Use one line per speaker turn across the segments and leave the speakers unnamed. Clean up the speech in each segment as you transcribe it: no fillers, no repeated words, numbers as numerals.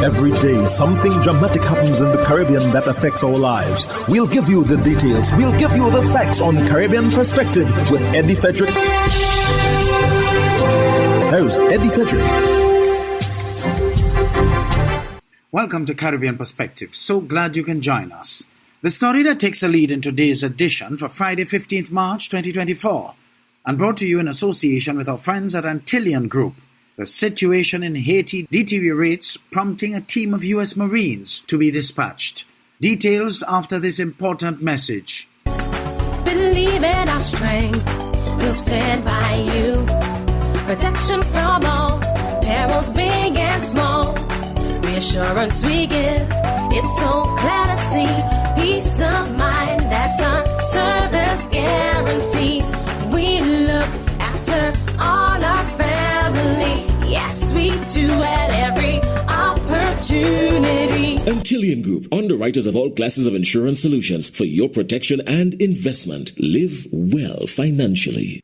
Every day, something dramatic happens in the Caribbean that affects our lives. We'll give you the details. We'll give you the facts on Caribbean Perspective with Eddie Frederick. Here's Eddie Frederick.
Welcome to Caribbean Perspective. So glad you can join us. The story that takes the lead in today's edition for Friday, 15th March 2024, and brought to you in association with our friends at Antillean Group. The situation in Haiti deteriorates, prompting a team of U.S. Marines to be dispatched. Details after this important message.
Believe in our strength, we'll stand by you. Protection from all, perils big and small. Reassurance we give, it's so clear to see. Peace of mind, that's our service guarantee. We look after all our family. Yes, we do at every opportunity.
Antillean Group, underwriters of all classes of insurance solutions for your protection and investment. Live well financially.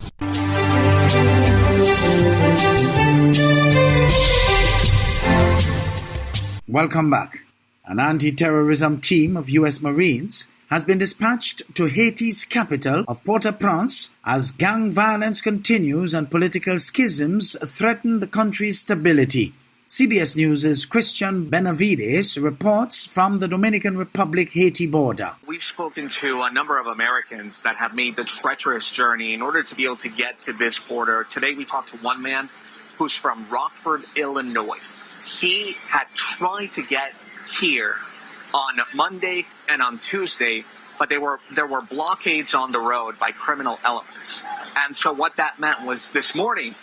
Welcome back. An anti-terrorism team of U.S. Marines has been dispatched to Haiti's capital of Port-au-Prince as gang violence continues and political schisms threaten the country's stability. CBS News' Christian Benavides reports from the Dominican Republic-Haiti border.
We've spoken to a number of Americans that have made the treacherous journey in order to be able to get to this border. Today we talked to one man who's from Rockford, Illinois. He had tried to get here on Monday and on Tuesday, but there were blockades on the road by criminal elements. And so what that meant was this morning,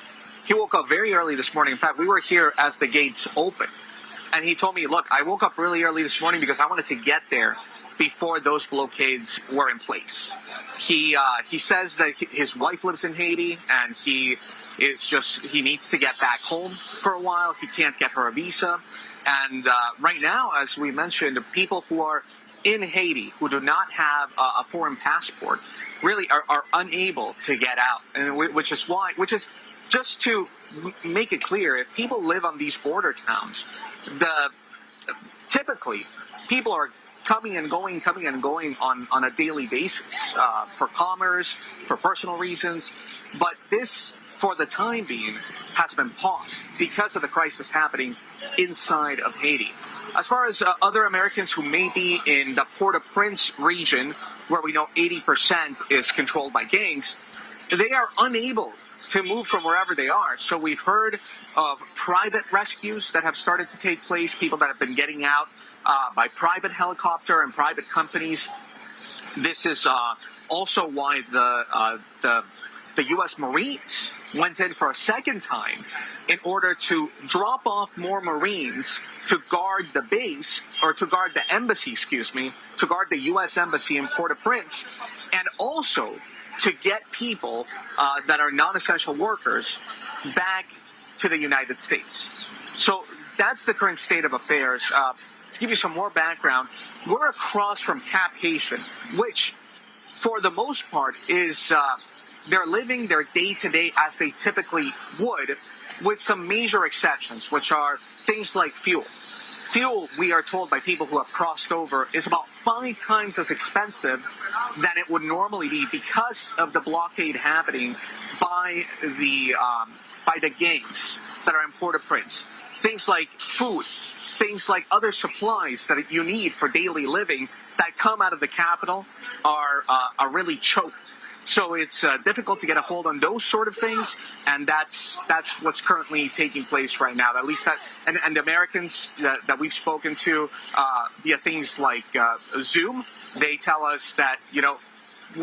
he woke up very early this morning. In fact, we were here as the gates opened. And he told me, look, I woke up really early this morning because I wanted to get there before those blockades were in place. He says that his wife lives in Haiti and he needs to get back home for a while. He can't get her a visa. And right now, as we mentioned, people who are in Haiti who do not have a foreign passport really are unable to get out. And which is just to make it clear, if people live on these border towns, typically people are coming and going on a daily basis for commerce, for personal reasons. But this, for the time being, has been paused because of the crisis happening inside of Haiti. As far as other Americans who may be in the Port-au-Prince region, where we know 80% is controlled by gangs, they are unable to move from wherever they are. So we've heard of private rescues that have started to take place, people that have been getting out by private helicopter and private companies. This is also why the U.S. Marines went in for a second time in order to drop off more Marines to guard the base, or to guard the embassy, to guard the U.S. Embassy in Port-au-Prince, and also to get people that are non-essential workers back to the United States. So that's the current state of affairs. To give you some more background, we're across from Cap Haitian, which for the most part is they're living their day-to-day as they typically would, with some major exceptions, which are things like fuel. Fuel, we are told by people who have crossed over, is about 5 times as expensive than it would normally be because of the blockade happening by the gangs that are in Port-au-Prince. Things like food, things like other supplies that you need for daily living that come out of the capital are really choked. So it's difficult to get a hold on those sort of things, and that's what's currently taking place right now. At least that, and the Americans that we've spoken to via things like Zoom, they tell us that,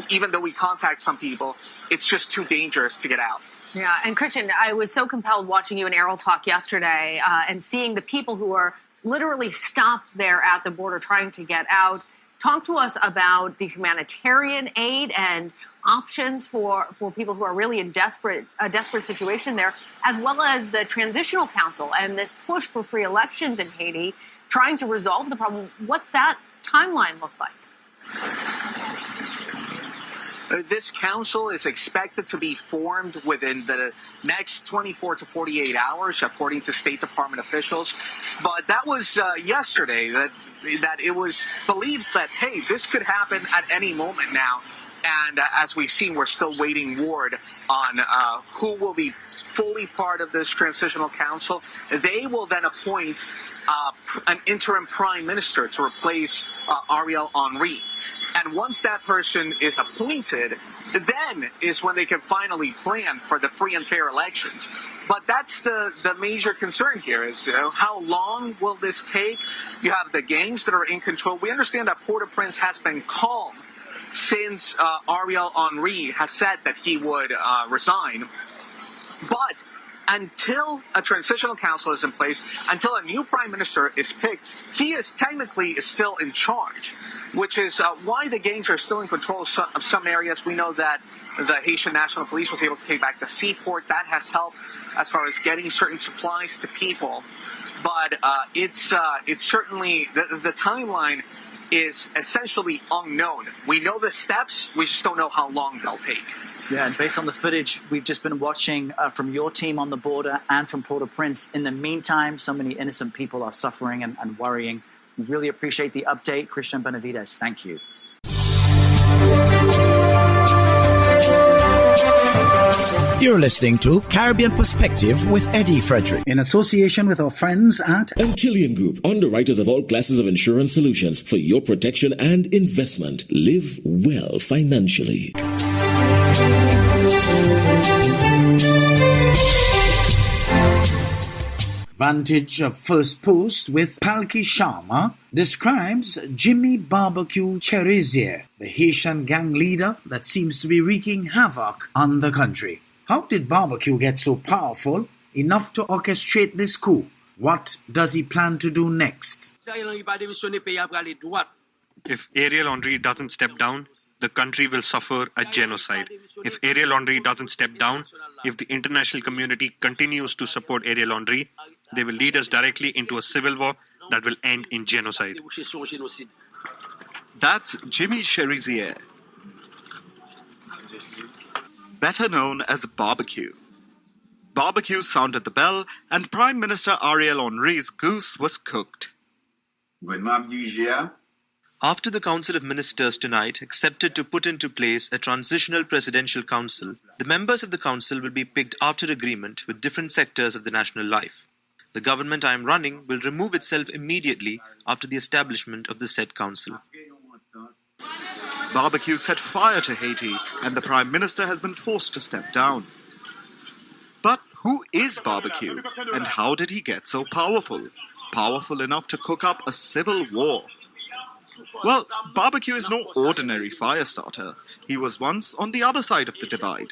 even though we contact some people, it's just too dangerous to get out.
Yeah, and Christian, I was so compelled watching you in Errol Talk yesterday and seeing the people who are literally stopped there at the border trying to get out. Talk to us about the humanitarian aid and options for people who are really in a desperate situation there, as well as the Transitional Council and this push for free elections in Haiti, trying to resolve the problem. What's that timeline look like?
This council is expected to be formed within the next 24 to 48 hours, according to State Department officials. But that was yesterday that it was believed that, hey, this could happen at any moment now. And as we've seen, we're still waiting word on who will be fully part of this transitional council. They will then appoint an interim prime minister to replace Ariel Henry. And once that person is appointed, then is when they can finally plan for the free and fair elections. But that's the major concern here is, how long will this take? You have the gangs that are in control. We understand that Port-au-Prince has been calm since Ariel Henry has said that he would resign. But until a transitional council is in place, until a new prime minister is picked, he is technically still in charge, which is why the gangs are still in control of some areas. We know that the Haitian National Police was able to take back the seaport. That has helped as far as getting certain supplies to people. But it's certainly, the timeline is essentially unknown. We know the steps, we just don't know how long they'll take.
Yeah, and based on the footage we've just been watching from your team on the border and from Port-au-Prince, in the meantime, so many innocent people are suffering and worrying. We really appreciate the update. Christian Benavides, thank you.
You're listening to Caribbean Perspective with Eddie Frederick,
in association with our friends at
Antillean Group, underwriters of all classes of insurance solutions for your protection and investment. Live well financially.
Vantage of First Post with Palki Sharma describes Jimmy Barbecue Cherizier, the Haitian gang leader that seems to be wreaking havoc on the country. How did Barbecue get so powerful enough to orchestrate this coup? What does he plan to do next?
If Ariel Henry doesn't step down, the country will suffer a genocide. If Ariel Henry doesn't step down, if the international community continues to support Ariel Henry, they will lead us directly into a civil war that will end in genocide.
That's Jimmy Cherizier, better known as Barbecue. Barbecue sounded the bell, and Prime Minister Ariel Henry's goose was cooked.
After the Council of Ministers tonight accepted to put into place a transitional presidential council, the members of the council will be picked after agreement with different sectors of the national life. The government I am running will remove itself immediately after the establishment of the said council.
Barbecue set fire to Haiti, and the Prime Minister has been forced to step down. But who is Barbecue, and how did he get so powerful? Powerful enough to cook up a civil war? Well, Barbecue is no ordinary fire starter. He was once on the other side of the divide.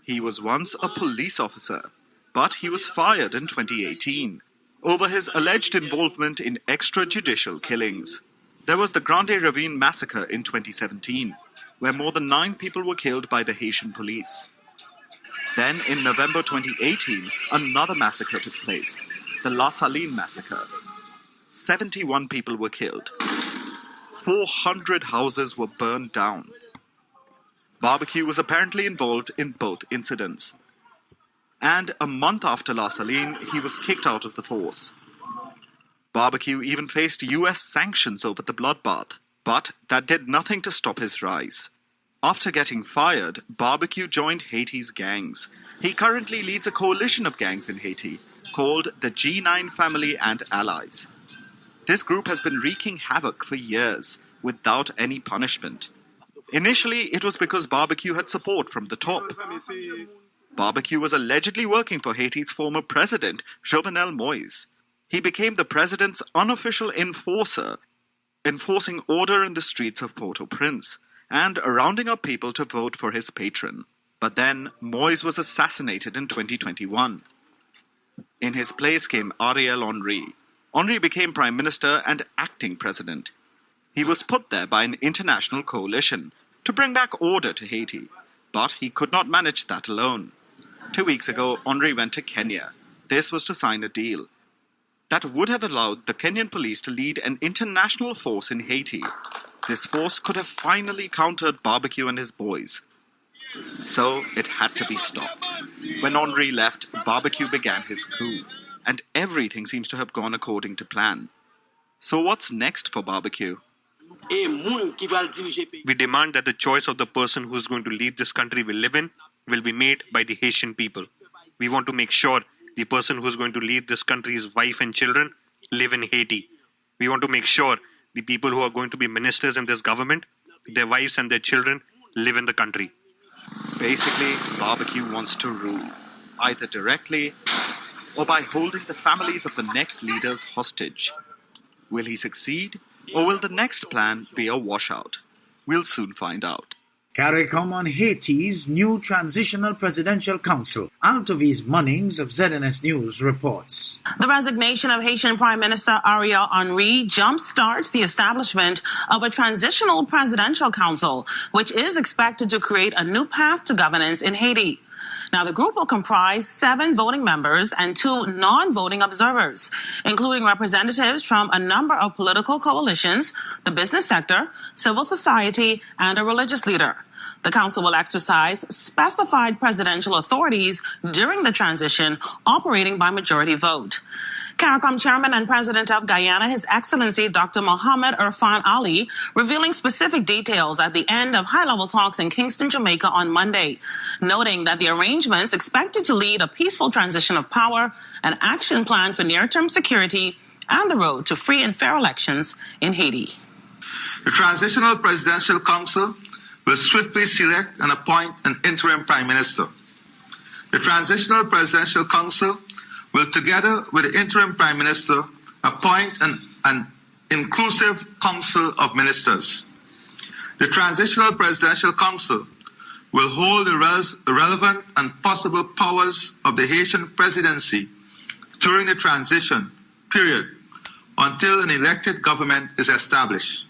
He was once a police officer, but he was fired in 2018 over his alleged involvement in extrajudicial killings. There was the Grande Ravine massacre in 2017, where more than 9 people were killed by the Haitian police. Then, in November 2018, another massacre took place, the La Saline massacre. 71 people were killed. 400 houses were burned down. Barbecue was apparently involved in both incidents. And a month after La Saline, he was kicked out of the force. Barbecue even faced US sanctions over the bloodbath, but that did nothing to stop his rise. After getting fired, Barbecue joined Haiti's gangs. He currently leads a coalition of gangs in Haiti called the G9 Family and Allies. This group has been wreaking havoc for years without any punishment. Initially, it was because Barbecue had support from the top. Barbecue was allegedly working for Haiti's former president, Jovenel Moïse. He became the president's unofficial enforcer, enforcing order in the streets of Port-au-Prince and rounding up people to vote for his patron. But then, Moïse was assassinated in 2021. In his place came Ariel Henry. Henry became prime minister and acting president. He was put there by an international coalition to bring back order to Haiti, but he could not manage that alone. 2 weeks ago, Henry went to Kenya. This was to sign a deal that would have allowed the Kenyan police to lead an international force in Haiti. This force could have finally countered Barbecue and his boys. So it had to be stopped. When Henri left, Barbecue began his coup, and everything seems to have gone according to plan. So what's next for Barbecue?
We demand that the choice of the person who's going to lead this country we live in will be made by the Haitian people. We want to make sure the person who's going to lead this country's wife and children live in Haiti. We want to make sure the people who are going to be ministers in this government, their wives and their children live in the country.
Basically, Barbecue wants to rule, either directly or by holding the families of the next leaders hostage. Will he succeed, or will the next plan be a washout? We'll soon find out.
CARICOM on Haiti's new Transitional Presidential Council. Altovise Munnings of ZNS News reports.
The resignation of Haitian Prime Minister Ariel Henry jumpstarts the establishment of a Transitional Presidential Council, which is expected to create a new path to governance in Haiti. Now, the group will comprise 7 voting members and 2 non-voting observers, including representatives from a number of political coalitions, the business sector, civil society, and a religious leader. The council will exercise specified presidential authorities during the transition, operating by majority vote. CARICOM Chairman and President of Guyana, His Excellency Dr. Mohammed Irfan Ali, revealing specific details at the end of high-level talks in Kingston, Jamaica on Monday, noting that the arrangements expected to lead a peaceful transition of power, an action plan for near-term security, and the road to free and fair elections in Haiti.
The Transitional Presidential Council will swiftly select and appoint an interim Prime Minister. The Transitional Presidential Council will, together with the interim Prime Minister, appoint an inclusive Council of Ministers. The Transitional Presidential Council will hold the relevant and possible powers of the Haitian presidency during the transition period until an elected government is established.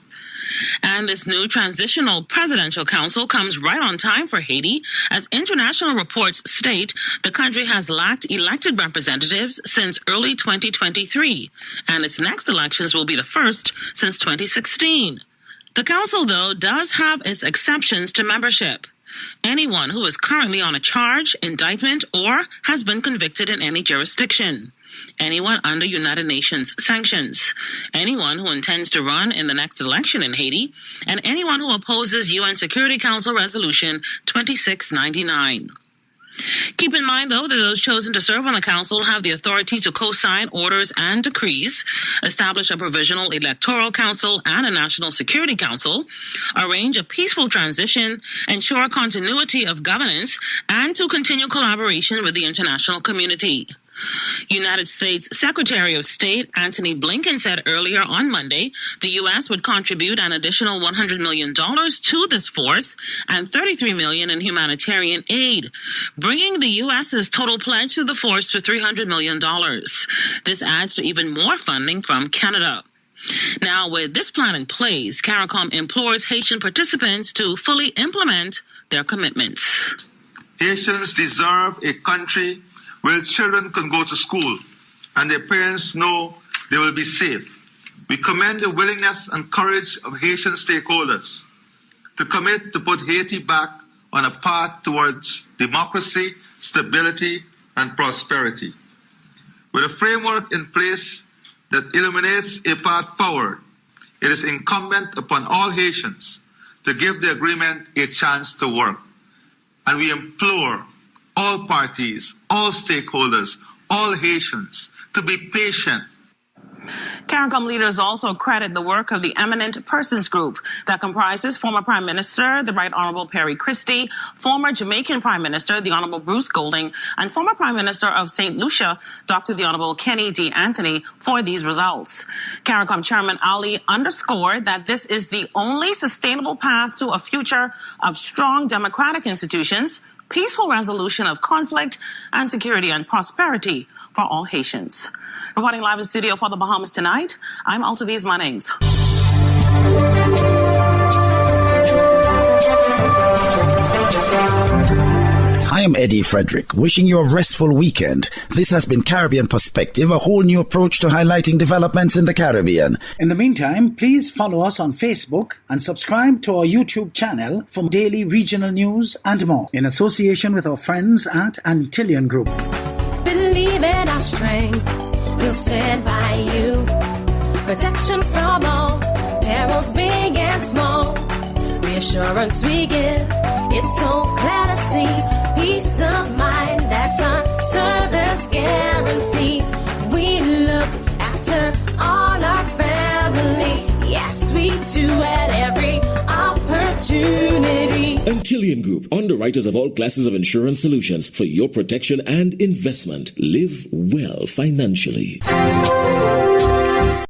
And this new Transitional Presidential Council comes right on time for Haiti, as international reports state the country has lacked elected representatives since early 2023, and its next elections will be the first since 2016. The council, though, does have its exceptions to membership. Anyone who is currently on a charge, indictment, or has been convicted in any jurisdiction. Anyone under United Nations sanctions, anyone who intends to run in the next election in Haiti, and anyone who opposes UN Security Council Resolution 2699. Keep in mind, though, that those chosen to serve on the council have the authority to co-sign orders and decrees, establish a provisional electoral council and a national security council, arrange a peaceful transition, ensure continuity of governance, and to continue collaboration with the international community. United States Secretary of State Antony Blinken said earlier on Monday the U.S. would contribute an additional $100 million to this force and $33 million in humanitarian aid, bringing the U.S.'s total pledge to the force to $300 million. This adds to even more funding from Canada. Now, with this plan in place, CARICOM implores Haitian participants to fully implement their commitments.
Haitians deserve a country where children can go to school and their parents know they will be safe. We commend the willingness and courage of Haitian stakeholders to commit to put Haiti back on a path towards democracy, stability, and prosperity. With a framework in place that illuminates a path forward, it is incumbent upon all Haitians to give the agreement a chance to work. And we implore all parties, all stakeholders, all Haitians to be patient.
CARICOM leaders also credit the work of the Eminent Persons Group that comprises former Prime Minister, the Right Honorable Perry Christie, former Jamaican Prime Minister, the Honorable Bruce Golding, and former Prime Minister of St. Lucia, Dr. the Honorable Kenny D. Anthony, for these results. CARICOM Chairman Ali underscored that this is the only sustainable path to a future of strong democratic institutions, peaceful resolution of conflict, and security and prosperity for all Haitians. Reporting live in studio for the Bahamas Tonight, I'm Altovise Munnings.
I am Eddie Frederick, wishing you a restful weekend. This has been Caribbean Perspective, a whole new approach to highlighting developments in the Caribbean.
In the meantime, please follow us on Facebook and subscribe to our YouTube channel for daily regional news and more, in association with our friends at Antillian Group.
Believe in our strength, we'll stand by you. Protection from all perils, big and small. Reassurance we give, it's so clear to see. Peace of mind, that's our service guarantee. We look after all our family. Yes, we do at every opportunity.
Antillian Group, underwriters of all classes of insurance solutions for your protection and investment. Live well financially.